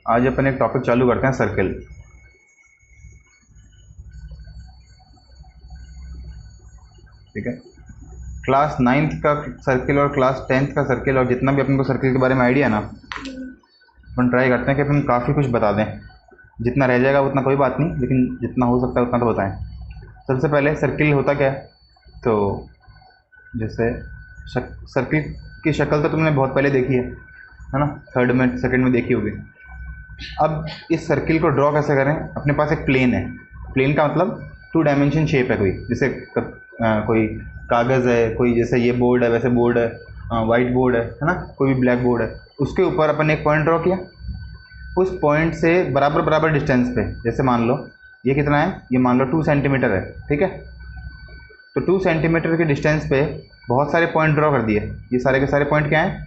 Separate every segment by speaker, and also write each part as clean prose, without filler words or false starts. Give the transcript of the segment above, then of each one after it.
Speaker 1: आज अपन एक टॉपिक चालू करते हैं, सर्किल। ठीक है, क्लास 9th का सर्किल और क्लास 10th का सर्किल और जितना भी अपन को सर्किल के बारे में आइडिया ना, अपन ट्राई करते हैं कि अपन काफ़ी कुछ बता दें। जितना रह जाएगा उतना कोई बात नहीं, लेकिन जितना हो सकता है उतना तो बताएं। सबसे पहले सर्किल होता क्या है, तो जैसे सर्किल की शक्ल तो तुमने बहुत पहले देखी है ना, थर्ड में सेकंड में देखी होगी। अब इस सर्किल को ड्रॉ कैसे करें? अपने पास एक प्लेन है। प्लेन का मतलब 2 डायमेंशन शेप है। कोई जैसे कोई कागज़ है, कोई जैसे ये बोर्ड है वैसे बोर्ड है, वाइट बोर्ड है ना, कोई भी ब्लैक बोर्ड है, उसके ऊपर अपन एक पॉइंट ड्रॉ किया। उस पॉइंट से बराबर बराबर डिस्टेंस पे, जैसे मान लो ये कितना है, ये मान लो 2 सेंटीमीटर है। ठीक है, तो 2 सेंटीमीटर के डिस्टेंस पे बहुत सारे पॉइंट ड्रॉ कर दिए। ये सारे के सारे पॉइंट क्या हैं?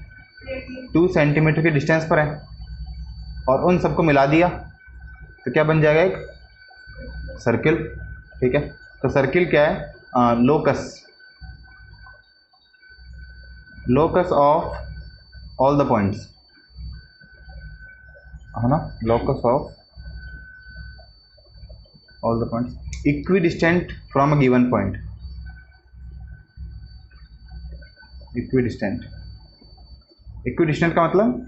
Speaker 1: 2 सेंटीमीटर के डिस्टेंस पर है, और उन सबको मिला दिया तो क्या बन जाएगा? एक सर्किल। ठीक है, तो सर्किल क्या है? Locus of all the points, है ना, locus of all the points equidistant from a given point. Equidistant का मतलब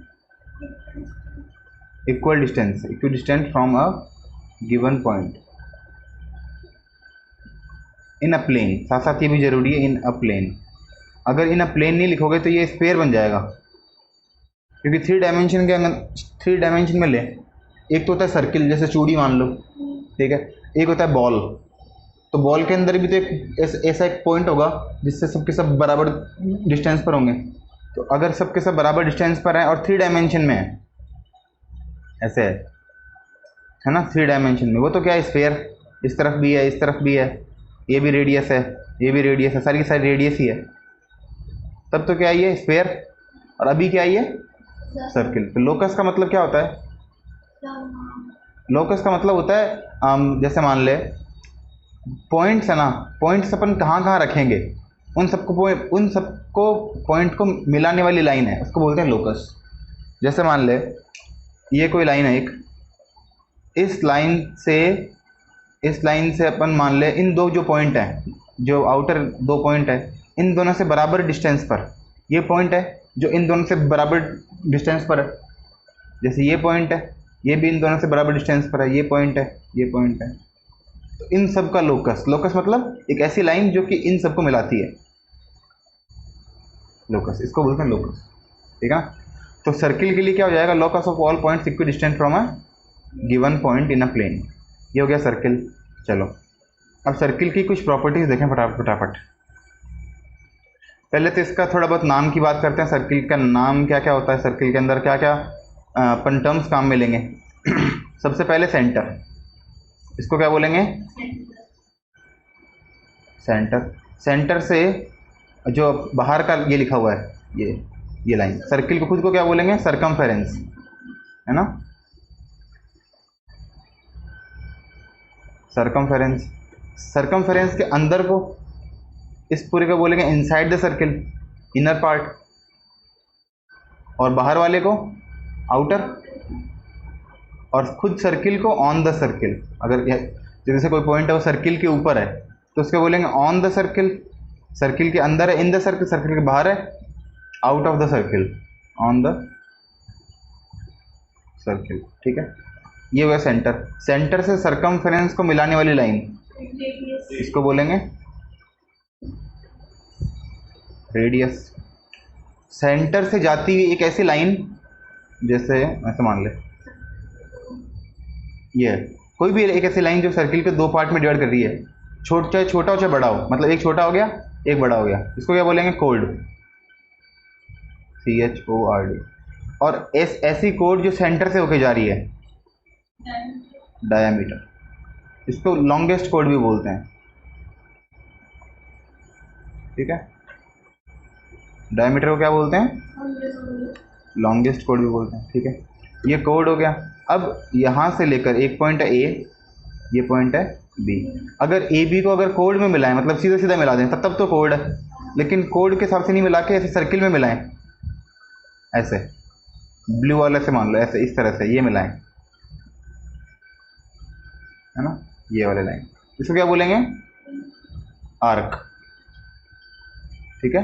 Speaker 1: equal distant from a given point in a plane. साथ साथ ये भी जरूरी है, इन अ प्लेन। अगर इन अ प्लेन नहीं लिखोगे तो ये स्फीयर बन जाएगा, क्योंकि 3 डायमेंशन के अंदर 3 डायमेंशन में ले, एक तो होता है सर्किल, जैसे चूड़ी मान लो। ठीक है, एक होता है बॉल। तो बॉल के अंदर भी तो एक ऐसा एक पॉइंट होगा जिससे सबके सब बराबर डिस्टेंस पर होंगे। तो अगर सबके सब बराबर डिस्टेंस पर हैं और 3 डायमेंशन में है, ऐसे है ना, 3 डायमेंशन में, वो तो क्या है? स्फीयर। इस तरफ भी है, इस तरफ भी है, ये भी रेडियस है, ये भी रेडियस है, सारी की सारी रेडियस ही है। तब तो क्या है? ये स्फीयर। और अभी क्या है? ये सर्किल। तो लोकस का मतलब क्या होता है? लोकस का मतलब होता है जैसे मान ले पॉइंट्स है ना, पॉइंट्स अपन कहाँ कहाँ रखेंगे, उन सबको पॉइंट को मिलाने वाली लाइन है, उसको बोलते हैं लोकस। जैसे मान ले ये कोई लाइन है एक, इस लाइन से अपन मान ले इन दो जो पॉइंट हैं, जो आउटर 2 पॉइंट है, इन दोनों से बराबर डिस्टेंस पर ये पॉइंट है जो इन दोनों से बराबर डिस्टेंस पर है। जैसे ये पॉइंट है, ये भी इन दोनों से बराबर डिस्टेंस पर है, ये पॉइंट है, ये पॉइंट है। तो इन सब का लोकस मतलब एक ऐसी लाइन जो कि इन सबको मिलाती है, लोकस, इसको बोलते हैं लोकस। ठीक है, तो सर्किल के लिए क्या हो जाएगा? Locus of all points equidistant from a given point in a plane. ये हो गया सर्किल। चलो अब सर्किल की कुछ प्रॉपर्टीज देखें फटाफट। पहले तो इसका थोड़ा बहुत नाम की बात करते हैं। सर्किल का नाम क्या क्या होता है, सर्किल के अंदर क्या क्या अपन टर्म्स काम में लेंगे। सबसे पहले सेंटर, इसको क्या बोलेंगे? सेंटर से जो बाहर का ये लिखा हुआ है, ये लाइन, सर्किल को खुद को क्या बोलेंगे? सरकमफेरेंस, है ना, सरकमफेरेंस के अंदर को इस पूरे को बोलेंगे inside the circle, inner part, और बाहर वाले को आउटर, और खुद सर्किल को ऑन द सर्किल। अगर जैसे कोई पॉइंट है वो सर्किल के ऊपर है तो उसके बोलेंगे ऑन द सर्किल, सर्किल के अंदर है, इन द सर्किल, सर्किल के बाहर है, out of the circle, on the circle. ठीक है, ये हुआ सेंटर से सरकमफेरेंस को मिलाने वाली लाइन, इसको बोलेंगे रेडियस। सेंटर से जाती हुई एक ऐसी लाइन, जैसे ऐसे मान ले ये कोई भी एक ऐसी लाइन जो सर्किल के 2 पार्ट में डिवाइड कर रही है, चाहे छोटा हो चाहे बड़ा हो, मतलब एक छोटा हो गया एक बड़ा हो गया, इसको क्या बोलेंगे? Code, CHORD। और ऐसी कोड जो सेंटर से होके जा रही है, डायामीटर, इसको लॉन्गेस्ट कोड भी बोलते हैं। ठीक है, डायमीटर को क्या बोलते हैं? लॉन्गेस्ट कोड भी बोलते हैं। ठीक है, ये कोड हो गया। अब यहाँ से लेकर एक पॉइंट है A, ये पॉइंट है B। अगर AB को अगर कोड में मिलाएं, मतलब सीधा सीधा मिला दें, तब तो कोड है, लेकिन कोड के हिसाब से नहीं मिला के ऐसे सर्किल में मिलाएं, ऐसे ब्लू वाले से मान लो, ऐसे इस तरह से ये मिलाएं, है ना, ये वाले लाइन, इसको क्या बोलेंगे, आर्क। ठीक है,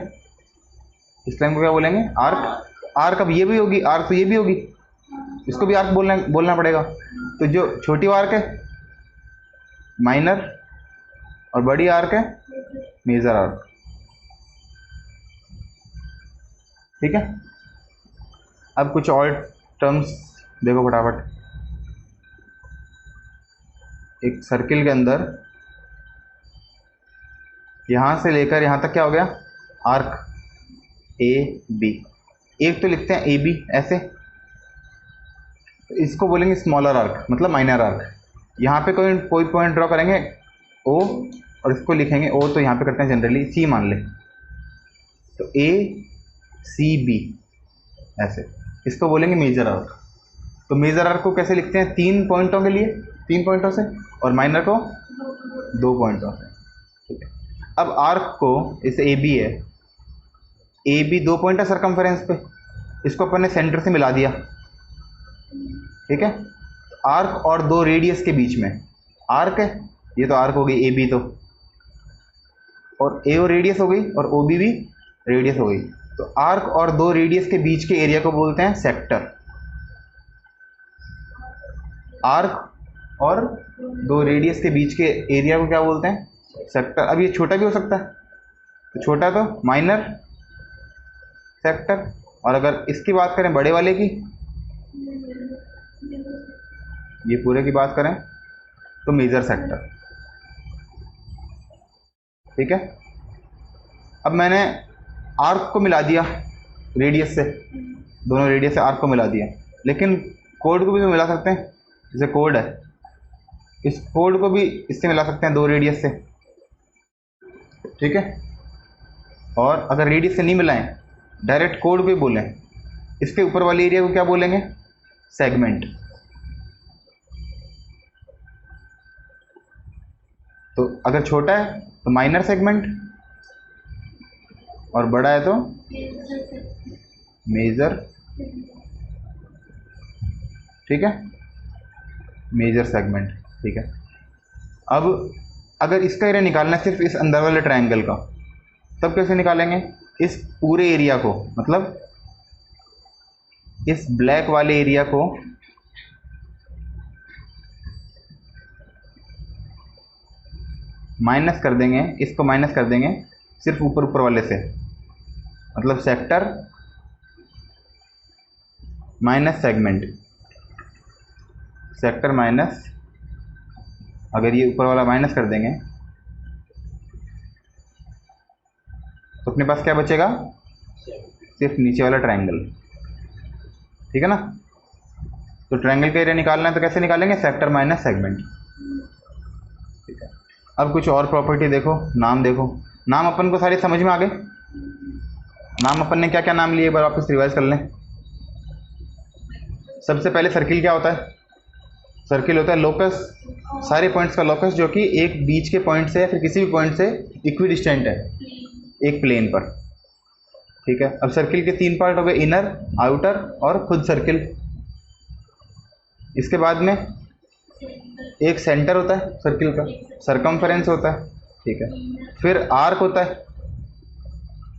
Speaker 1: इस लाइन को क्या बोलेंगे, आर्क। आर्क अब ये भी होगी, आर्क तो ये भी होगी, इसको भी आर्क बोलना पड़ेगा। तो जो छोटी आर्क है माइनर और बड़ी आर्क है मेजर आर्क। ठीक है, अब कुछ और टर्म्स देखो फटाफट। एक सर्किल के अंदर यहां से लेकर यहां तक क्या हो गया, आर्क ए बी। एक तो लिखते हैं ए बी ऐसे, इसको बोलेंगे स्मॉलर आर्क, मतलब माइनर आर्क। यहाँ पे कोई पॉइंट ड्रॉ करेंगे ओ, और इसको लिखेंगे ओ, तो यहाँ पे करते हैं जनरली सी मान ले, तो ए सी बी ऐसे, इसको बोलेंगे मेजर आर्क। तो मेजर आर्क को कैसे लिखते हैं, 3 पॉइंटों के लिए, 3 पॉइंटों से, और माइनर को 2 पॉइंटों से। ठीक है, अब आर्क को, इसे ए बी है, ए बी 2 पॉइंट है सरकमफेरेंस पे, इसको अपन ने सेंटर से मिला दिया। ठीक है, आर्क और 2 रेडियस के बीच में, आर्क है ये, तो आर्क हो गई ए बी, तो और ए और रेडियस हो गई, और ओ बी भी रेडियस हो गई। तो आर्क और 2 रेडियस के बीच के एरिया को बोलते हैं सेक्टर। आर्क और 2 रेडियस के बीच के एरिया को क्या बोलते हैं, सेक्टर। अब ये छोटा भी हो सकता है, तो छोटा तो माइनर सेक्टर, और अगर इसकी बात करें बड़े वाले की, ये पूरे की बात करें तो मेजर सेक्टर। ठीक है, अब मैंने आर्क को मिला दिया रेडियस से, दोनों रेडियस से आर्क को मिला दिया, लेकिन कोड को भी मिला सकते हैं, जैसे कोड है, इस कोड को भी इससे मिला सकते हैं 2 रेडियस से। ठीक है, और अगर रेडियस से नहीं मिलाएं, डायरेक्ट कोड को ही बोलें, इसके ऊपर वाले एरिया को क्या बोलेंगे, सेगमेंट। तो अगर छोटा है तो माइनर सेगमेंट, और बड़ा है तो मेजर। ठीक है, मेजर सेगमेंट। ठीक है, अब अगर इसका एरिया निकालना है सिर्फ इस अंदर वाले ट्रायंगल का, तब कैसे निकालेंगे, इस पूरे एरिया को, मतलब इस ब्लैक वाले एरिया को माइनस कर देंगे, इसको माइनस कर देंगे सिर्फ ऊपर ऊपर वाले से, मतलब sector minus segment, sector minus, अगर ये ऊपर वाला माइनस कर देंगे तो अपने पास क्या बचेगा, सिर्फ नीचे वाला ट्रायंगल। ठीक है ना, तो ट्रायंगल का एरिया निकालना है तो कैसे निकालेंगे, सेक्टर माइनस सेगमेंट। ठीक है, अब कुछ और प्रॉपर्टी देखो, नाम देखो, नाम अपन को सारे समझ में आ गए। नाम अपन ने क्या क्या नाम लिए, एक बार वापस रिवाइज कर लें। सबसे पहले सर्किल क्या होता है, सर्किल होता है लोकस, सारे पॉइंट्स का लोकस, जो कि एक बीच के पॉइंट से या फिर किसी भी पॉइंट से इक्विडिस्टेंट है एक प्लेन पर। ठीक है, अब सर्किल के 3 पार्ट हो गए, इनर, आउटर और खुद सर्किल। इसके बाद में एक सेंटर होता है सर्किल का, सरकमफेरेंस होता है। ठीक है, फिर आर्क होता है,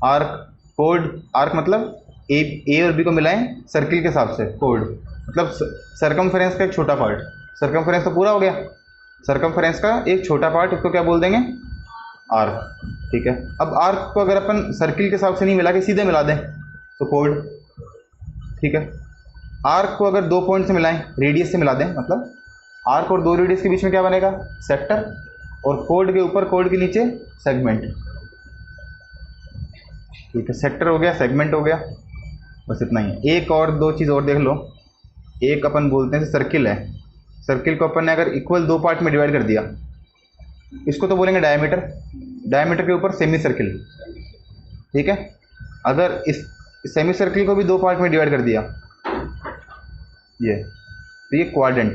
Speaker 1: आर्क, कोड, आर्क मतलब ए और बी को मिलाएं सर्किल के हिसाब से, कोड मतलब सरकमफेरेंस का एक छोटा पार्ट, सरकमफेरेंस तो पूरा हो गया, सरकमफेरेंस का एक छोटा पार्ट, उसको क्या बोल देंगे, आर्क। ठीक है, अब आर्क को अगर अपन सर्किल के हिसाब से नहीं मिला के सीधे मिला दें तो कोड। ठीक है, आर्क को अगर 2 पॉइंट से मिलाएं, रेडियस से मिला दें, मतलब आर्क और 2 रेडियस के बीच में क्या बनेगा, सेक्टर, और कोड के ऊपर कोड के नीचे सेगमेंट। ठीक है, सेक्टर हो गया, सेगमेंट हो गया, बस इतना ही है। एक और 2 चीज़ और देख लो, एक अपन बोलते हैं सर्किल है, सर्किल को अपन ने अगर इक्वल 2 पार्ट में डिवाइड कर दिया, इसको तो बोलेंगे डायमीटर, डायमीटर के ऊपर सेमी सर्किल। ठीक है, अगर इस सेमी सर्किल को भी 2 पार्ट में डिवाइड कर दिया, ये तो ये क्वाड्रेंट,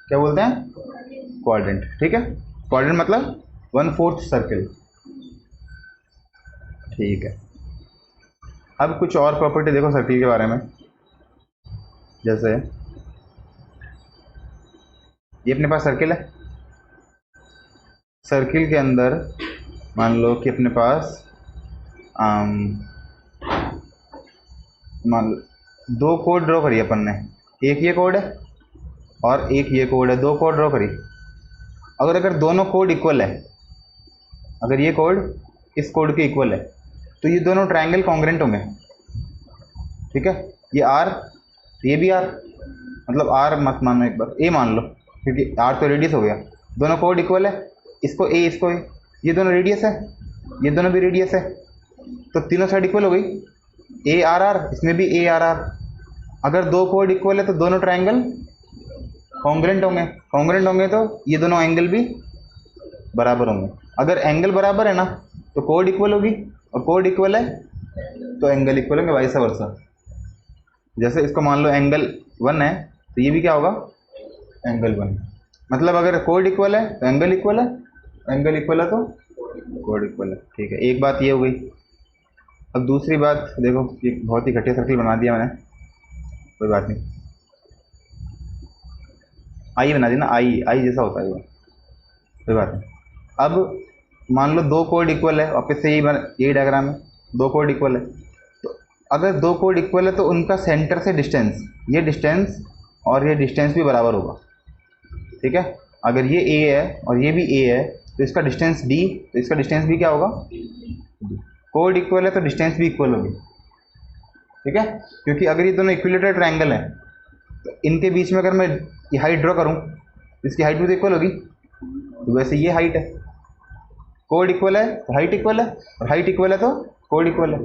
Speaker 1: क्या बोलते हैं, क्वाड्रेंट। ठीक है, क्वाड्रेंट मतलब 1/4 सर्किल। ठीक है, अब कुछ और प्रॉपर्टी देखो सर्किल के बारे में। जैसे ये अपने पास सर्किल है, सर्किल के अंदर मान लो कि अपने पास मान लो 2 कोड ड्रॉ करिए अपन ने, एक ये कोड है और एक ये कोड है, 2 कोड ड्रॉ करिए। अगर दोनों कोड इक्वल है, अगर ये कोड इस कोड के इक्वल है तो ये दोनों ट्रायंगल कॉन्ग्रेंट होंगे, ठीक है। ये आर, ये भी आर, मतलब आर मत मानो, एक बार ए मान लो, क्योंकि आर तो रेडियस हो गया। दोनों कोड इक्वल है, इसको ए इसको ए, ये दोनों रेडियस है, ये दोनों भी रेडियस है, तो तीनों साइड इक्वल हो गई। ए आर आर, इसमें भी ए आर आर। अगर 2 कोड इक्वल है तो दोनों ट्रायंगल कॉन्ग्रेंट होंगे, कॉन्ग्रेंट होंगे तो ये दोनों एंगल भी बराबर होंगे। अगर एंगल बराबर है ना तो कोड इक्वल होगी, और कोड इक्वल है तो एंगल इक्वल होंगे, वाइस वर्सा। जैसे इसको मान लो एंगल 1 है तो ये भी क्या होगा, एंगल 1। मतलब अगर कोड इक्वल है तो एंगल इक्वल है, एंगल इक्वल है तो कोड इक्वल है, ठीक है। एक बात ये हो गई। अब दूसरी बात देखो, ये बहुत ही घटिया सर्किल बना दिया मैंने, कोई बात नहीं, आई बना दी ना, आई जैसा होता है वो, कोई बात नहीं। अब मान लो 2 कोड इक्वल है, वापस से यही डायग्राम है, 2 कोड इक्वल है। तो अगर 2 कोड इक्वल है तो उनका सेंटर से डिस्टेंस, ये डिस्टेंस और ये डिस्टेंस भी बराबर होगा, ठीक है। अगर ये ए है और ये भी ए है तो इसका डिस्टेंस डी, तो इसका डिस्टेंस भी क्या होगा, कोड इक्वल है तो डिस्टेंस भी इक्वल होगी, ठीक है। क्योंकि अगर ये दोनों इक्विलेटरल ट्रायंगल हैं तो इनके बीच में अगर मैं ये हाइट ड्रॉ करूँ तो इसकी हाइट भी तो इक्वल होगी। तो वैसे ये हाइट है, कोड इक्वल है तो हाइट इक्वल है, और हाइट इक्वल है तो कोड इक्वल है।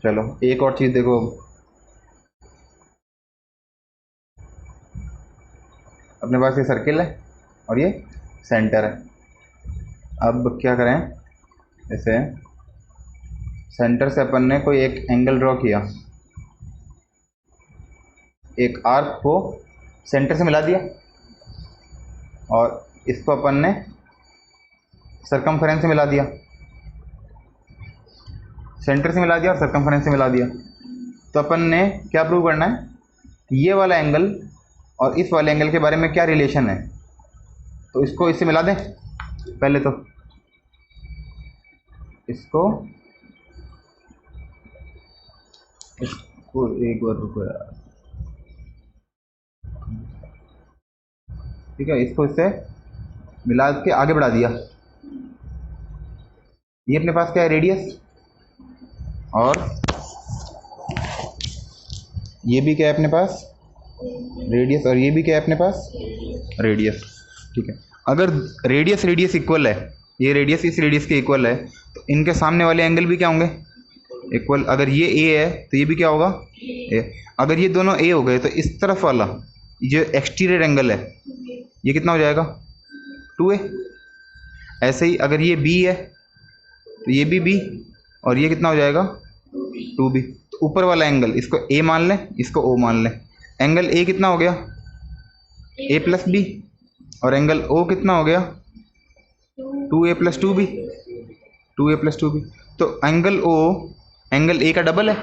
Speaker 1: चलो एक और चीज़ देखो, अपने पास ये सर्किल है और ये सेंटर है। अब क्या करें, जैसे सेंटर से अपन ने कोई एक एंगल ड्रॉ किया, एक आर्क को सेंटर से मिला दिया, और इसको अपन ने सर्कमफेरेंस से मिला दिया, सेंटर से मिला दिया और सर्कमफेरेंस से मिला दिया। तो अपन ने क्या प्रूव करना है, ये वाला एंगल और इस वाले एंगल के बारे में क्या रिलेशन है। तो इसको इससे मिला दें पहले, तो इसको एक बार रुको यार, ठीक है। इसको इससे मिला के आगे बढ़ा दिया। ये अपने पास क्या है, रेडियस, और ये भी क्या है अपने पास, रेडियस, और ये भी क्या है अपने पास, रेडियस, ठीक है। अगर रेडियस रेडियस इक्वल है, ये रेडियस इस रेडियस के इक्वल है, तो इनके सामने वाले एंगल भी क्या होंगे, इक्वल। अगर ये ए है तो ये भी क्या होगा, ए। अगर ये दोनों ए हो गए तो इस तरफ वाला जो एक्सटीरियर एंगल है ये कितना हो जाएगा, 2a। ऐसे ही अगर ये बी है तो ये भी बी, और ये कितना हो जाएगा, 2b। तो ऊपर वाला एंगल इसको a मान लें, इसको o मान लें। एंगल a कितना हो गया, a प्लस बी, और एंगल o कितना हो गया, 2a plus 2b, 2a plus 2b। तो एंगल o एंगल a का डबल है,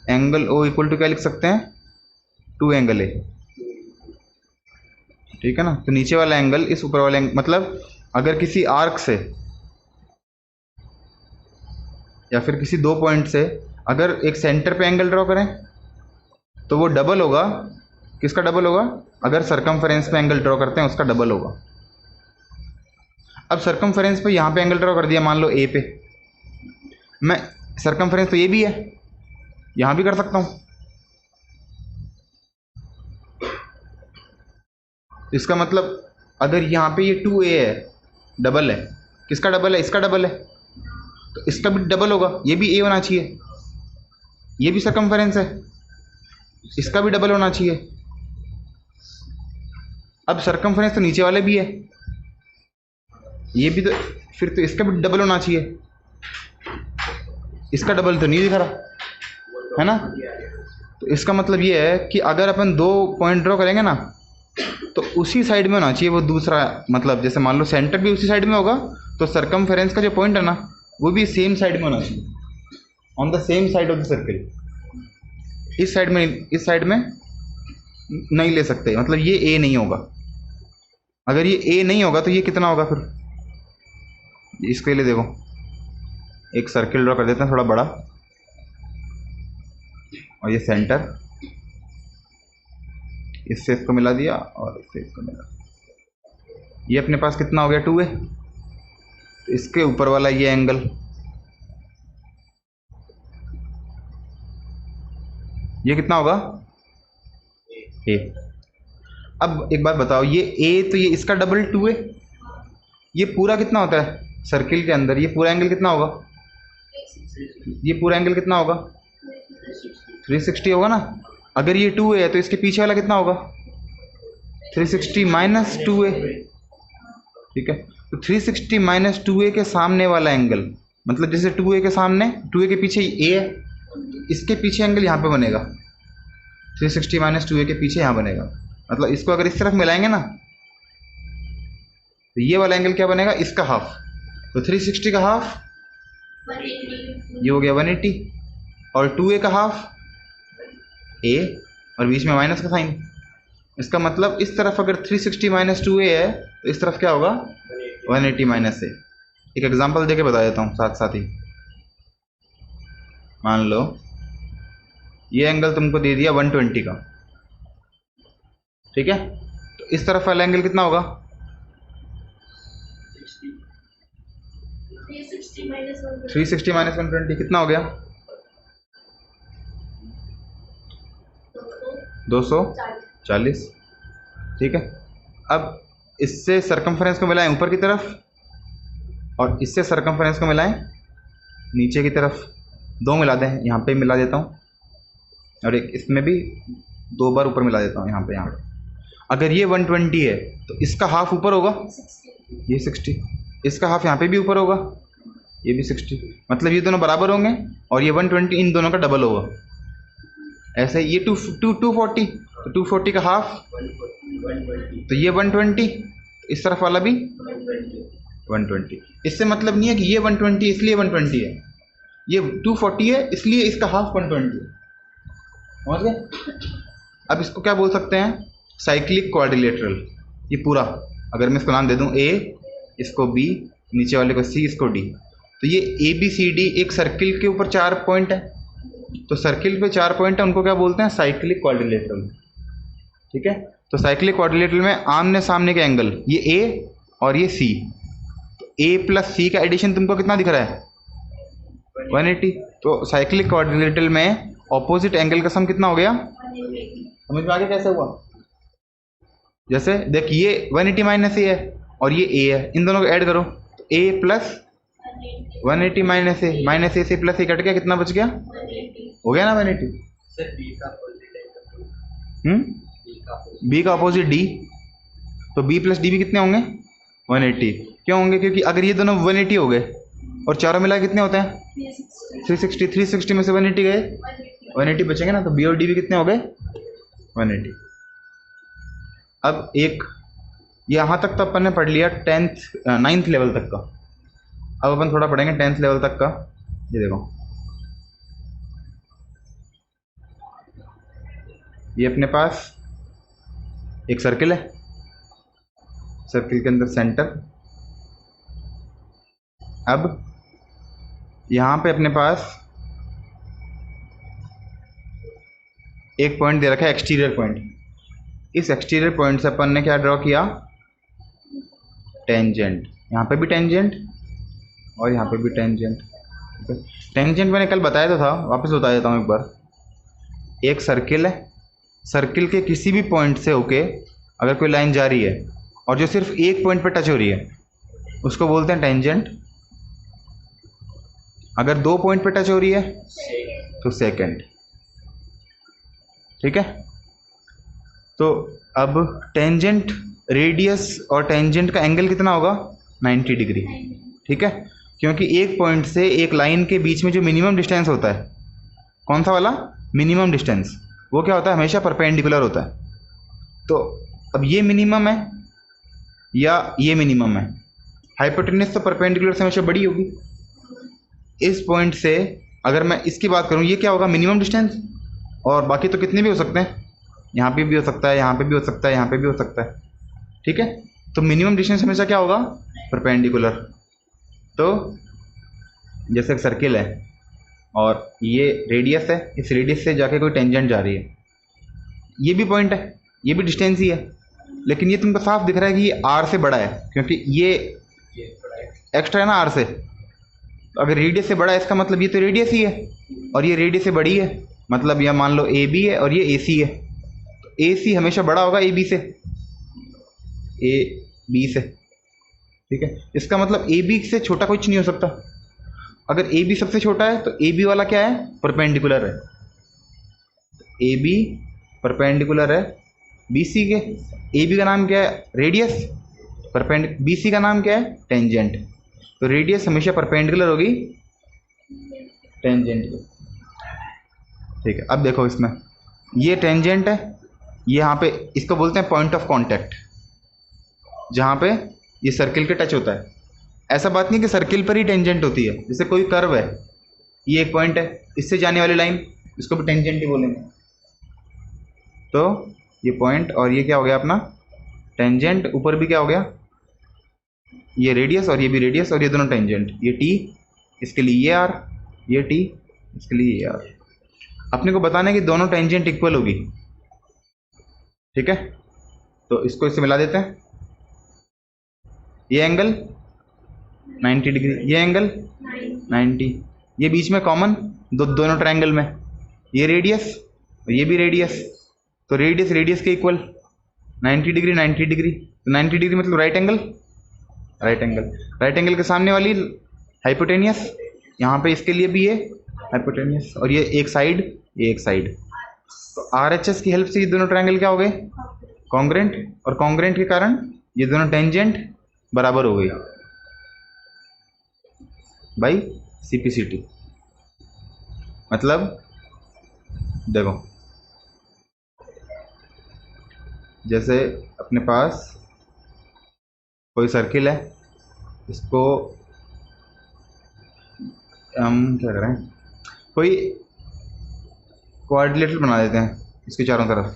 Speaker 1: एंगल o इक्वल टू क्या लिख सकते हैं, 2 एंगल a, ठीक है ना। तो नीचे वाला एंगल इस ऊपर वाले एंगल, मतलब अगर किसी आर्क से या फिर किसी 2 पॉइंट से अगर एक सेंटर पे एंगल ड्रॉ करें तो वो डबल होगा, किसका डबल होगा, अगर सर्कमफेरेंस पे एंगल ड्रॉ करते हैं उसका डबल होगा। अब सर्कमफेरेंस पे यहाँ पे एंगल ड्रॉ कर दिया, मान लो ए पे, मैं सर्कमफेरेंस तो ये भी है, यहाँ भी कर सकता हूँ। इसका मतलब अगर यहाँ पे ये 2a है, डबल है, किसका डबल है, इसका डबल है, तो इसका भी डबल होगा, ये भी a होना चाहिए, ये भी सर्कमफेरेंस है, इसका भी डबल होना चाहिए। अब सर्कमफेरेंस तो नीचे वाले भी है, ये भी, तो फिर तो इसका भी डबल होना चाहिए, इसका डबल तो नहीं दिख रहा है ना। तो इसका मतलब ये है कि अगर अपन 2 पॉइंट ड्रॉ करेंगे ना तो उसी साइड में होना चाहिए वो दूसरा, मतलब जैसे मान लो सेंटर भी उसी साइड में होगा तो सर्कमफेरेंस का जो पॉइंट है ना वो भी सेम साइड में होना चाहिए, on the same side of the circle. इस साइड में नहीं ले सकते, मतलब ये ए नहीं होगा। अगर ये ए नहीं होगा तो ये कितना होगा फिर? इसके लिए देखो एक सर्किल ड्रॉ कर देते हैं थोड़ा बड़ा, और ये सेंटर, इससे इसको मिला दिया और इससे इसको मिला दिया। ये अपने पास कितना हो गया 2a। तो इसके ऊपर वाला ये एंगल, ये कितना होगा a। अब एक बात बताओ, ये a तो ये इसका डबल 2a, ये पूरा कितना होता है सर्किल के अंदर? ये पूरा एंगल कितना होगा? ये पूरा एंगल कितना होगा? 360 होगा ना। अगर ये 2a है तो इसके पीछे वाला कितना होगा? 360 माइनस 2a। ठीक है, तो 360 माइनस 2a के सामने वाला एंगल, मतलब जैसे 2a के सामने, 2a के पीछे a है, इसके पीछे एंगल यहाँ पे बनेगा। 360 माइनस 2a के पीछे यहाँ बनेगा, मतलब इसको अगर इस तरफ मिलाएंगे ना तो ये वाला एंगल क्या बनेगा? इसका हाफ। तो 360 का हाफ ये हो गया 180, और 2a का हाफ a, और बीच में माइनस का साइन। इसका मतलब इस तरफ अगर 360 माइनस 2a है तो इस तरफ क्या होगा? 180 माइनस a। एक एग्जांपल देके बता देता हूँ साथ साथ ही। मान लो ये एंगल तुमको दे दिया 120 का, ठीक है, तो इस तरफ वाला एंगल कितना होगा? 360 माइनस 120 कितना हो गया? 240। ठीक है, अब इससे सरकमफ्रेंस को मिलाएं ऊपर की तरफ, और इससे सरकमफ्रेंस को मिलाएं नीचे की तरफ। दो मिला दें, यहाँ पे मिला देता हूँ, और एक इसमें भी 2 बार ऊपर मिला देता हूँ, यहाँ पे। अगर ये 120 है तो इसका हाफ ऊपर होगा, ये 60, इसका हाफ यहाँ पे भी ऊपर होगा, ये भी 60, मतलब ये दोनों बराबर होंगे, और ये 120 इन दोनों का डबल होगा। ऐसे ये 240, तो 240 का हाफ, तो ये 120, इस तरफ वाला भी 120। इससे मतलब नहीं है कि ये 120 इसलिए 120 है, ये 240 है इसलिए इसका हाफ 120 है। समझ गए? अब इसको क्या बोल सकते हैं? Cyclic quadrilateral. ये पूरा अगर मैं इसको नाम दे दूं a, इसको b, नीचे वाले को c, इसको d, तो ये a b c d एक सर्किल के ऊपर 4 पॉइंट है। तो सर्किल पे 4 पॉइंट है, उनको क्या बोलते हैं? Cyclic quadrilateral. ठीक है, तो साइक्लिक क्वाड्रिलेटरल में आमने सामने के एंगल ये a और ये c, तो a प्लस c का एडिशन तुमको कितना दिख रहा है? 180। तो साइक्लिक क्वाड्रिलेटरल में ऑपोजिट एंगल का सम कितना हो गया? समझ में आ गया कैसे हुआ? जैसे देख, ये 180 माइनस ए है और ये a है, इन दोनों को ऐड करो तो a प्लस 180 माइनस ए से प्लस ए कट गया, कितना बच गया? हो गया ना 180। b का अपोजिट d, तो b प्लस डी भी कितने होंगे? 180। क्यों होंगे? क्योंकि अगर ये दोनों 180 हो गए और चारों मिला कितने होते हैं? 360 में से 180 गए, 180 बचेंगे ना, तो b और d भी कितने हो गए? 180। अब एक यहाँ तक तो अपन ने पढ़ लिया 9th लेवल तक का। अब अपन थोड़ा पढ़ेंगे 10th लेवल तक का। ये देखो, ये अपने पास एक सर्किल है, सर्किल के अंदर सेंटर। अब यहाँ पे अपने पास एक पॉइंट दे रखा है, एक्सटीरियर पॉइंट। इस एक्सटीरियर पॉइंट से अपन ने क्या ड्रॉ किया? टेंजेंट। यहाँ पे भी टेंजेंट और यहाँ पे भी टेंजेंट। ठीक है, टेंजेंट मैंने कल बताया तो था, वापस बता देता हूँ एक बार। एक सर्किल है, सर्किल के किसी भी पॉइंट से होके अगर कोई लाइन जा रही है और जो सिर्फ एक पॉइंट पे टच हो रही है उसको बोलते हैं टेंजेंट। अगर 2 पॉइंट पे टच हो रही है तो सेकेंड। ठीक है, तो अब टेंजेंट रेडियस और टेंजेंट का एंगल कितना होगा? 90 डिग्री। ठीक है, क्योंकि एक पॉइंट से एक लाइन के बीच में जो मिनिमम डिस्टेंस होता है, कौन सा वाला? मिनिमम डिस्टेंस, वो क्या होता है? हमेशा परपेंडिकुलर होता है। तो अब ये मिनिमम है या ये मिनिमम है? हाइपोटेन्यूज तो परपेंडिकुलर से हमेशा बड़ी होगी। इस पॉइंट से अगर मैं इसकी बात करूँ, ये क्या होगा, मिनिमम डिस्टेंस, और बाकी तो कितने भी हो सकते हैं, यहाँ पे भी हो सकता है, यहाँ पे भी हो सकता है, यहाँ पे भी हो सकता है, ठीक है। तो मिनिमम डिस्टेंस हमेशा क्या होगा, परपेंडिकुलर। तो जैसे एक सर्किल है और ये रेडियस है, इस रेडियस से जाके कोई टेंजेंट जा रही है, ये भी पॉइंट है, ये भी डिस्टेंस ही है, लेकिन ये तुमको साफ दिख रहा है कि ये आर से बड़ा है, क्योंकि ये एक्स्ट्रा है ना आर से। तो अगर रेडियस से बड़ा है इसका मतलब ये तो रेडियस ही है, और ये रेडियस से बड़ी है, मतलब यह मान लो ए बी है और ये ए सी है, तो ए सी हमेशा बड़ा होगा ए बी से, ए बी से, ठीक है। इसका मतलब ए बी से छोटा कुछ नहीं हो सकता। अगर ए बी सबसे छोटा है तो ए बी वाला क्या है, परपेंडिकुलर है, ए बी परपेंडिकुलर है बी सी के। ए बी का नाम क्या है, रेडियस, बी सी का नाम क्या है, टेंजेंट। तो रेडियस हमेशा परपेंडिकुलर होगी टेंजेंट के, ठीक है। अब देखो इसमें ये टेंजेंट है, ये यहाँ पे इसको बोलते हैं पॉइंट ऑफ कांटेक्ट, जहाँ पे ये सर्किल के टच होता है। ऐसा बात नहीं कि सर्किल पर ही टेंजेंट होती है, जैसे कोई कर्व है, ये एक पॉइंट है, इससे जाने वाली लाइन, इसको भी टेंजेंट ही बोलेंगे। तो ये पॉइंट और ये क्या हो गया अपना टेंजेंट, ऊपर भी क्या हो गया, ये रेडियस और ये भी रेडियस, और ये दोनों टेंजेंट, ये टी इसके लिए ये आर, ये टी इसके लिए ये आर। अपने को बताना है कि दोनों टेंजेंट इक्वल होगी, ठीक है। तो इसको इससे मिला देते हैं, ये एंगल 90 डिग्री, ये एंगल 90, ये बीच में कॉमन दोनों ट्रायंगल में, ये रेडियस और ये भी रेडियस, तो रेडियस रेडियस के इक्वल 90 डिग्री 90 डिग्री, तो 90 डिग्री मतलब right angle, right angle, right angle के सामने वाली हाइपोटेनियस, यहाँ पे इसके लिए भी ये हाइपोटेनियस, और ये एक साइड, ये एक साइड। तो RHS की हेल्प से ये दोनों ट्रायंगल क्या हो गए, कॉन्ग्रेंट, और कॉन्ग्रेंट के कारण ये दोनों टेंजेंट बराबर हो गई बाई CP/CT। मतलब देखो, जैसे अपने पास कोई सर्किल है, इसको हम क्या करें, कोई क्वाड्रिलेटरल बना देते हैं इसके चारों तरफ,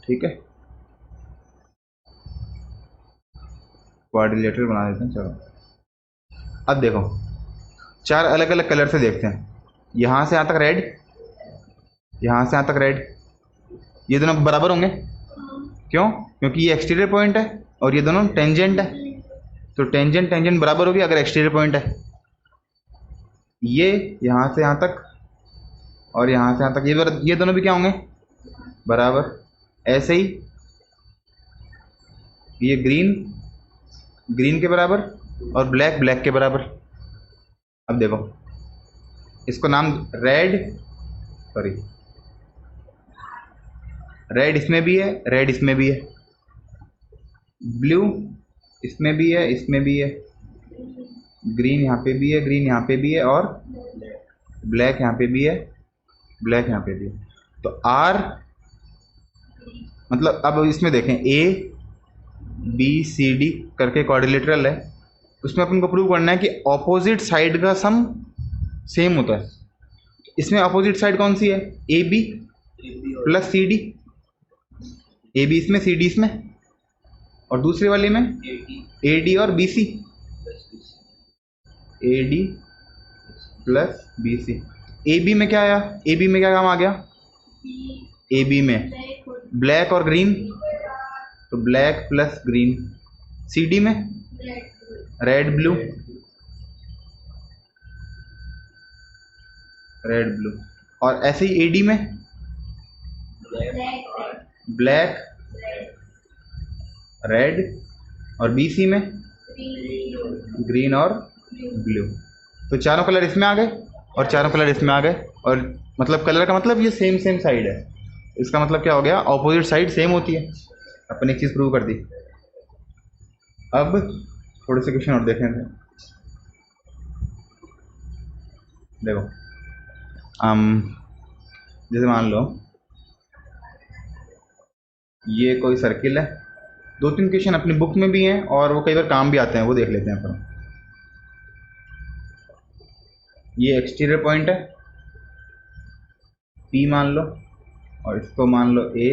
Speaker 1: ठीक है, क्वाड्रिलेटरल बना देते हैं चारों। अब देखो चार अलग अलग कलर से देखते हैं, यहाँ से यहाँ तक रेड, यहाँ से यहाँ तक रेड, ये दोनों बराबर होंगे, क्यों, क्योंकि ये एक्सटीरियर पॉइंट है और ये दोनों टेंजेंट है, तो टेंजेंट टेंजेंट बराबर होगी अगर एक्सटीरियर पॉइंट है। ये यहाँ से यहाँ तक और यहाँ से यहाँ तक, ये दोनों भी क्या होंगे, बराबर। ऐसे ही ये ग्रीन ग्रीन के बराबर और ब्लैक ब्लैक के बराबर। अब देखो इसको नाम रेड, सॉरी रेड इसमें भी है, रेड इसमें भी है, ब्लू इसमें भी है, इसमें भी है, ग्रीन यहाँ पे भी है, ग्रीन यहाँ पे भी है, और ब्लैक यहाँ पे भी है, ब्लैक यहाँ पे भी है। तो आर मतलब अब इसमें देखें ABCD करके क्वाड्रिलेटरल है, उसमें अपन को प्रूव करना है कि ऑपोजिट साइड का सम सेम होता है। इसमें ऑपोजिट साइड कौन सी है, AB प्लस CD, AB इसमें CD इसमें, और दूसरे वाले में AD और BC, AD plus BC। AB में क्या आया, AB में क्या काम आ गया, AB में ब्लैक और ग्रीन, तो ब्लैक प्लस ग्रीन। CD में रेड ब्लू, रेड ब्लू, और ऐसे ही AD में ब्लैक रेड, और BC में ग्रीन और ब्लू। तो चारों कलर इसमें आ गए और चारों कलर इसमें आ गए, और मतलब कलर का मतलब ये सेम सेम साइड है, इसका मतलब क्या हो गया, ऑपोजिट साइड सेम होती है। अपन एक चीज़ प्रूव कर दी। अब थोड़े से क्वेश्चन और देखें थे। देखो जैसे मान लो ये कोई सर्किल है, दो तीन क्वेश्चन अपनी बुक में भी हैं और वो कई बार काम भी आते हैं, वो देख लेते हैं अपन। ये एक्सटीरियर पॉइंट है P मान लो, और इसको मान लो A,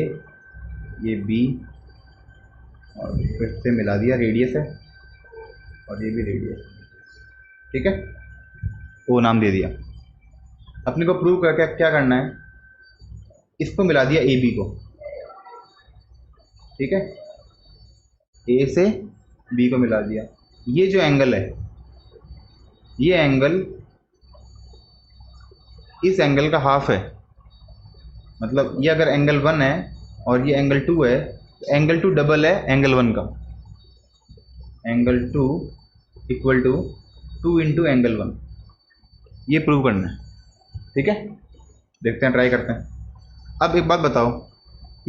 Speaker 1: ये B, और फिर से मिला दिया, रेडियस है, और ये भी रेडियस, ठीक है, O नाम दे दिया। अपने को प्रूव करके क्या करना है, इसको मिला दिया AB को, ठीक है, A से B को मिला दिया। ये जो एंगल है, ये एंगल इस एंगल का हाफ है, मतलब ये अगर एंगल 1 है और ये एंगल 2 है, तो एंगल 2 डबल है एंगल 1 का। Angle 2 equal to 2 into angle 1, ये प्रूव करना है, ठीक है। देखते हैं, ट्राई करते हैं। अब एक बात बताओ,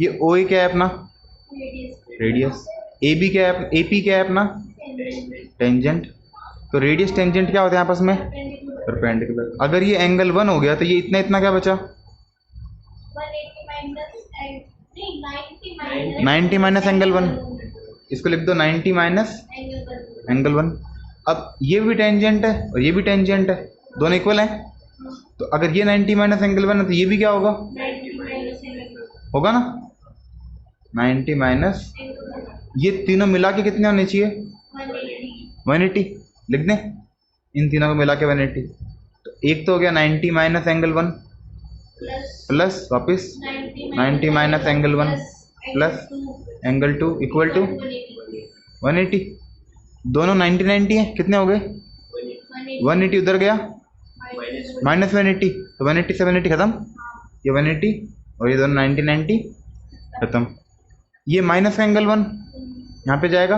Speaker 1: ये ओ ए क्या है अपना, रेडियस, ए बी क्या है, ए पी क्या है अपना, टेंजेंट। तो रेडियस टेंजेंट क्या होते हैं आपस में, परपेंडिकुलर। अगर ये एंगल 1 हो गया तो ये इतना इतना क्या बचा, 90 माइनस एंगल 1, इसको लिख दो 90 माइनस एंगल 1। अब ये भी टेंजेंट है और ये भी टेंजेंट है, दोनों इक्वल हैं, तो अगर ये 90 माइनस एंगल 1 है तो ये भी क्या होगा, होगा ना 90 माइनस, ये तीनों मिला के कितने होने चाहिए, 180। लिख दें इन तीनों को मिला के 180। तो एक तो हो गया 90 माइनस एंगल 1 प्लस वापस 90 minus angle 1 plus angle 2 equal to 180। दोनों 90 90 है, कितने हो गए, 180 उधर गया माइनस 180, तो 180 से 180 खत्म, ये 180 और ये दोनों 90 90 खत्म। ये माइनस का एंगल 1 यहाँ पे जाएगा,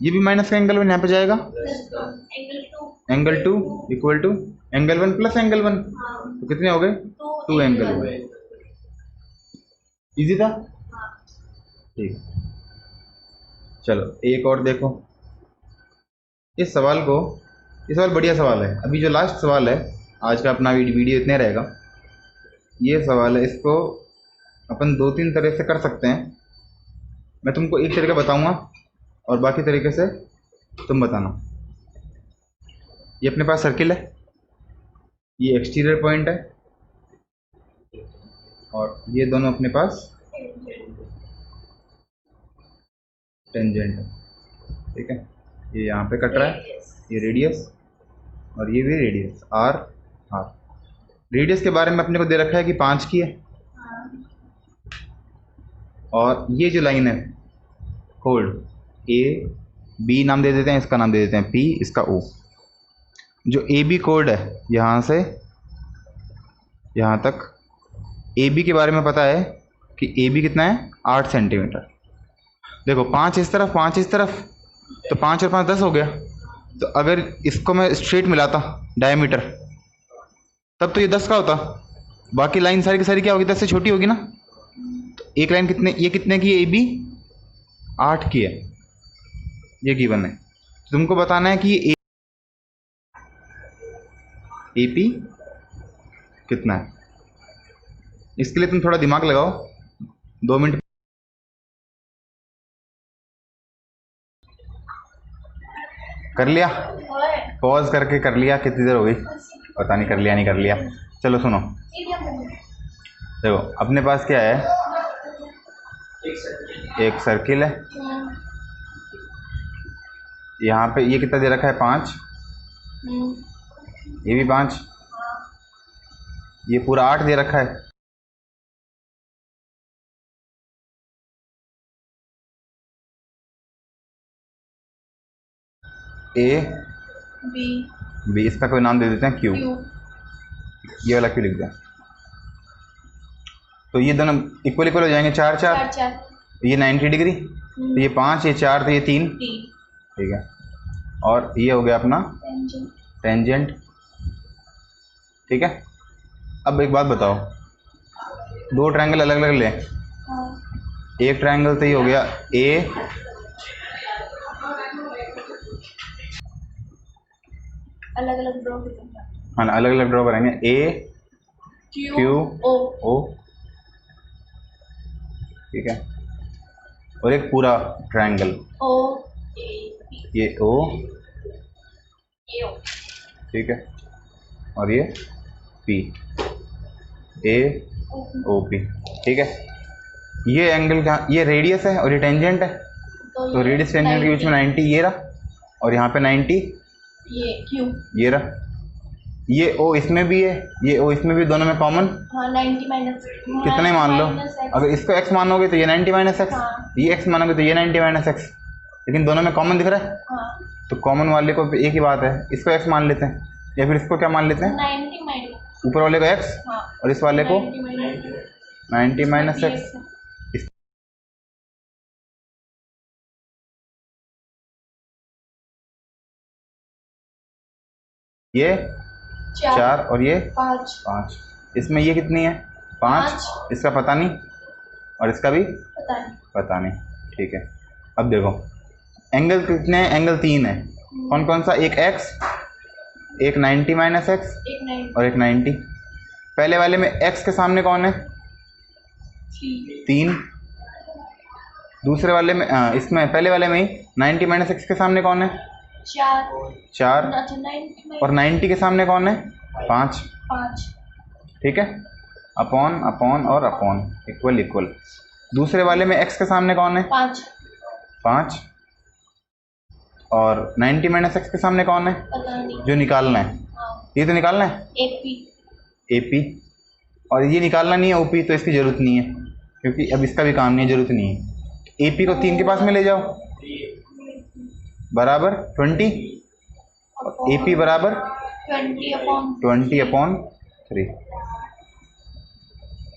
Speaker 1: ये भी माइनस का एंगल 1 यहाँ पे जाएगा, angle 2 equal to angle 1 plus angle 1, तो कितने हो गए, 2 एंगल 1। इजी था, ठीक है। चलो एक और देखो इस सवाल को, ये सवाल बढ़िया सवाल है। अभी जो लास्ट सवाल है आज का अपना वीडियो इतने रहेगा, ये सवाल है, इसको अपन 2-3 तरह से कर सकते हैं। मैं तुमको एक तरीका बताऊंगा और बाकी तरीके से तुम बताना। ये अपने पास सर्किल है, ये एक्सटीरियर पॉइंट है, और ये दोनों अपने पास टेंजेंट है, ठीक है। ये यहाँ पे कट रहा है, ये रेडियस, और ये भी रेडियस आर आर। रेडियस के बारे में अपने को दे रखा है कि 5 की है, और ये जो लाइन है होल्ड ए बी नाम दे देते हैं, इसका नाम दे देते हैं पी, इसका ओ। जो ए बी कोड है यहाँ से यहाँ तक, ए बी के बारे में पता है कि ए बी कितना है, 8 सेंटीमीटर। देखो 5 इस तरफ 5 इस तरफ, तो 5 और 5 10 हो गया। तो अगर इसको मैं स्ट्रेट मिलाता डायमीटर, तब तो ये 10 का होता, बाकी लाइन सारी की सारी क्या होगी, 10 से छोटी होगी ना। तो एक लाइन कितने, ये कितने की है, ए बी 8 की है, ये गिवन है। तो तुमको बताना है कि ये ए पी कितना है। इसके लिए तुम थोड़ा दिमाग लगाओ, 2 मिनट कर लिया, पॉज करके कर लिया, कितनी देर हो गई पता नहीं, कर लिया नहीं कर लिया। चलो सुनो, देखो अपने पास क्या है, एक सर्किल है, यहाँ पे ये कितना दे रखा है, 5, ये भी 5, ये पूरा 8 दे रखा है। ए बी, इसका कोई नाम दे देते हैं क्यू, ये वाला क्यू लिख दें। तो ये दोनों इक्वल इक्वल हो जाएंगे, 4 4, ये 90 डिग्री, तो ये 5 ये 4, तो ये 3, ठीक है। और ये हो गया अपना टेंजेंट, ठीक है। अब एक बात बताओ, 2 ट्रायंगल अलग अलग लें। एक ट्रायंगल तो ये हो गया ए
Speaker 2: अलग अलग ड्रॉ,
Speaker 1: हाँ अलग अलग ड्रॉ करेंगे, ए क्यू ओ, ठीक है। और एक पूरा ट्रायंगल
Speaker 2: ओ
Speaker 1: ये ओ, ठीक है। और ये पी, ए ओ पी। ठीक है, ये एंगल का ये रेडियस है और ये टेंजेंट है, तो रेडियस टेंजेंट के बीच में 90 ये रहा, और यहाँ पे 90
Speaker 2: ये क्यू,
Speaker 1: ये रहा, ये ओ इसमें भी है, ये ओ इसमें भी, दोनों में कॉमन।
Speaker 2: हाँ 90 माइनस
Speaker 1: कितने मान लो, अगर इसको x मानोगे तो ये 90 माइनस एक्स, ये x मानोगे तो ये 90 माइनस एक्स, लेकिन दोनों में कॉमन दिख रहा है।
Speaker 2: हाँ,
Speaker 1: तो कॉमन वाले को एक ही बात है, इसको x मान लेते हैं, या फिर इसको क्या मान लेते हैं,
Speaker 2: 90 माइनस,
Speaker 1: ऊपर वाले को x
Speaker 2: हाँ,
Speaker 1: और इस वाले को
Speaker 2: 90
Speaker 1: माइनस एक्स। ये 4 और ये 5, इसमें ये कितनी है 5, इसका पता नहीं और इसका भी पता नहीं। ठीक है, अब देखो एंगल कितने हैं, एंगल 3 है, कौन कौन सा, एक x, एक 90 माइनस एक्स और एक 90। पहले वाले में x के सामने कौन है 3, दूसरे वाले में इसमें पहले वाले में ही 90 माइनस एक्स के सामने कौन है 4, और 90 के सामने कौन है 5। ठीक है, अपॉन अपॉन और अपॉन, इक्वल इक्वल। दूसरे वाले में x के सामने कौन है 5, और 90 माइनस एक्स के सामने कौन है, जो निकालना है, ये तो निकालना है AP, और ये निकालना नहीं है OP, तो इसकी ज़रूरत नहीं है क्योंकि अब इसका भी काम नहीं है, ज़रूरत नहीं है। AP को 3 के पास में ले जाओ, बराबर 20, और AP बराबर 20/3।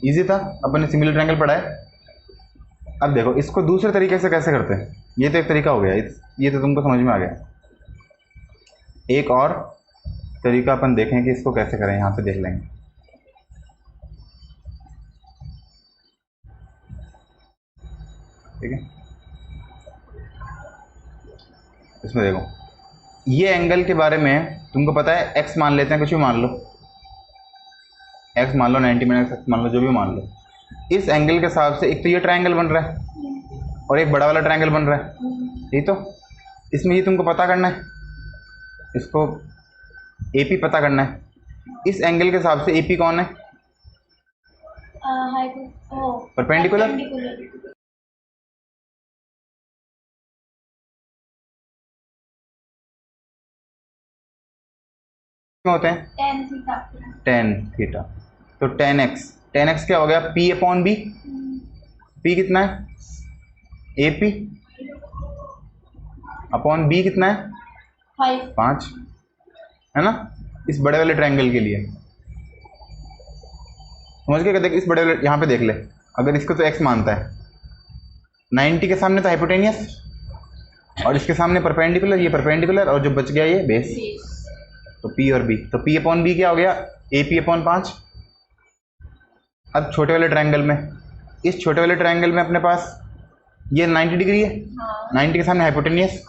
Speaker 1: इजी था, अपन ने सिमिलर ट्रायंगल पढ़ा है। अब देखो इसको दूसरे तरीके से कैसे करते हैं, ये तो एक तरीका हो गया, ये तो तुमको समझ में आ गया। एक और तरीका अपन देखें कि इसको कैसे करें, यहाँ से देख लेंगे। ठीक है, इसमें देखो ये एंगल के बारे में तुमको पता है, x मान लेते हैं, कुछ भी मान लो, x मान लो, 90 माइनस एक्स मान लो, जो भी मान लो। इस एंगल के हिसाब से एक तो ये ट्रायंगल बन रहा है और एक बड़ा वाला ट्रायंगल बन रहा है, ठीक। तो इसमें ये तुमको पता करना है, इसको AP पता करना है। इस एंगल के हिसाब से AP कौन है, परपेंडिकुलर। होते हैं tan थीटा, तो tan x क्या हो गया P/B, P कितना है AP अपॉन B कितना है 5, है ना, इस बड़े वाले ट्रायंगल के लिए। समझ गए, देख इस बड़े वाले यहाँ पे देख ले, अगर इसको तो x मानता है, 90 के सामने तो हाइपोटेनियस और इसके सामने परपेंडिकुलर, ये परपेंडिकुलर और जो बच गया ये बेस, तो P और B, तो P/B क्या हो गया AP/5। अब छोटे वाले ट्रायंगल में, इस छोटे वाले ट्रायंगल में अपने पास ये 90 डिग्री है, 90 के सामने हाइपोटेनियस,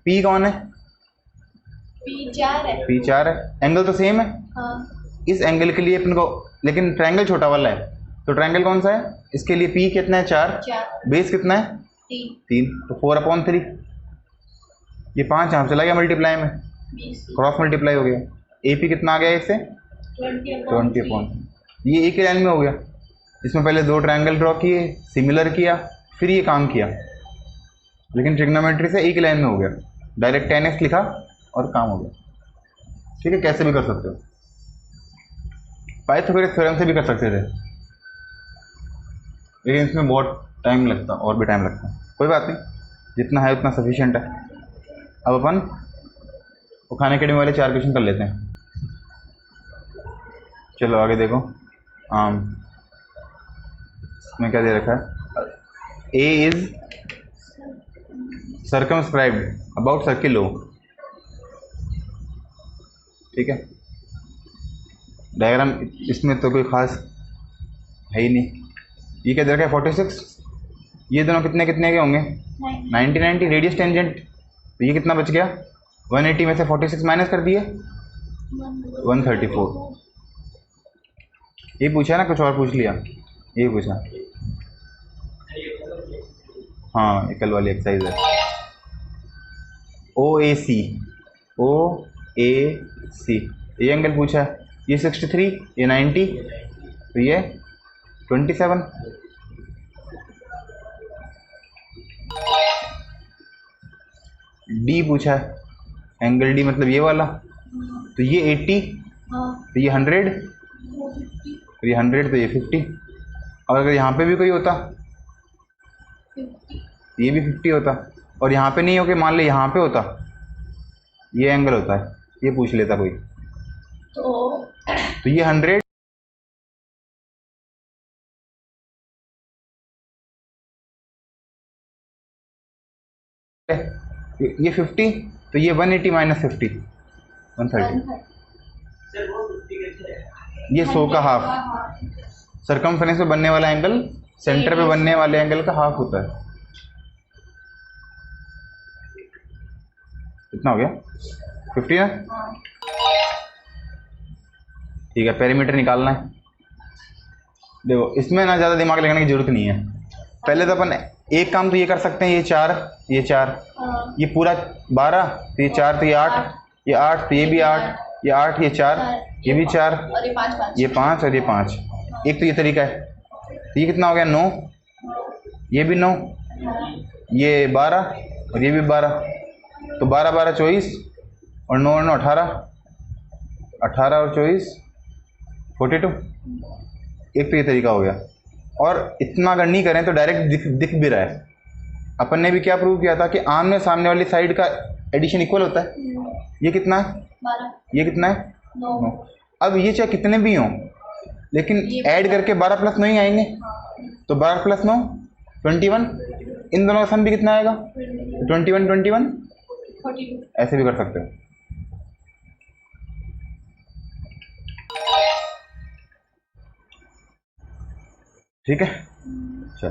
Speaker 1: P कौन है P4 है, एंगल तो सेम है। इस एंगल के लिए अपन को, लेकिन ट्रायंगल छोटा वाला है, तो ट्रायंगल कौन सा है, इसके लिए P कितना है 4, बेस कितना है 3, तो 4/3। ये 5 यहाँ चला गया मल्टीप्लाई में, क्रॉस मल्टीप्लाई हो गया, AP कितना आ गया इससे 20/, ये एक ही लाइन में हो गया। इसमें पहले 2 ट्रायंगल ड्रॉ किए, सिमिलर किया, फिर ये काम किया, लेकिन ट्रिग्नोमेट्री से एक ही लाइन में हो गया, डायरेक्ट tan x लिखा और काम हो गया। ठीक है, कैसे भी कर सकते हो, पाइथागोरस थ्योरम से भी कर सकते थे, लेकिन इसमें बहुत टाइम लगता, और भी टाइम लगता, कोई बात नहीं, जितना है उतना सफिशिएंट है। अब अपन खान अकेडमी वाले 4 क्वेश्चन कर लेते हैं। चलो आगे देखो, इसमें क्या दे रखा है, A is circumscribed about circle O। ठीक है, डायग्राम इसमें तो कोई खास है ही नहीं। ये क्या दे रखा है 46, ये दोनों कितने कितने के होंगे 90 रेडियस टेंजेंट, तो ये कितना बच गया 180 में से 46 माइनस कर दिए 134। ये पूछा ना, कुछ और पूछ लिया, ये पूछा, हाँ ये कल वाली एक्सरसाइज है। OAC ये एंगल पूछा है, ये 63, ये 90, तो ये 27। डी पूछा है, एंगल डी मतलब ये वाला, तो ये 80,
Speaker 2: हाँ
Speaker 1: तो ये 100,
Speaker 2: वो 50
Speaker 1: तो ये 100, तो ये 50। और अगर यहाँ पे भी कोई होता
Speaker 2: 50
Speaker 1: ये भी 50 होता, और यहाँ पे नहीं हो के मान ले यहाँ पे होता, ये एंगल होता है, ये पूछ लेता कोई,
Speaker 2: तो
Speaker 1: तो ये 100, ये 50, तो ये 180 माइनस 50, 130। ये 100 का हाफ, सरकमफ्रेंस में बनने वाला एंगल सेंटर पे बनने वाले एंगल का हाफ होता है। कितना हो गया? 50 ना? ठीक है, पेरीमीटर निकालना है। देखो इसमें ना ज़्यादा दिमाग लगाने की जरूरत नहीं है। पहले तो अपन एक काम तो ये कर सकते हैं, ये 4, ये 4, ये पूरा 12, तो ये 4, तो ये 8, ये 8, तो ये भी 8, ये 8, ये 4, ये भी 4,
Speaker 2: और ये 5
Speaker 1: ये 5 और ये 5। एक तो ये तरीका है। तो ये कितना हो गया? 9, ये भी 9, ये 12 और ये भी 12, तो 12 12 24 और 9 9 18, 18 और 24 42। एक तो ये तरीका हो गया। और इतना अगर नहीं करें तो डायरेक्ट दिख भी रहा है। अपन ने भी क्या प्रूव किया था कि आमने सामने वाली साइड का एडिशन इक्वल होता है। ये कितना है?
Speaker 2: 12
Speaker 1: ये कितना है?
Speaker 2: 9
Speaker 1: अब ये चाहे कितने भी हों, लेकिन ऐड करके 12 + 9 ही आएंगे। तो 12 + 9 21, इन दोनों का सम भी कितना आएगा? 21 21,
Speaker 2: 42
Speaker 1: ऐसे भी कर सकते हो। ठीक है, चलो।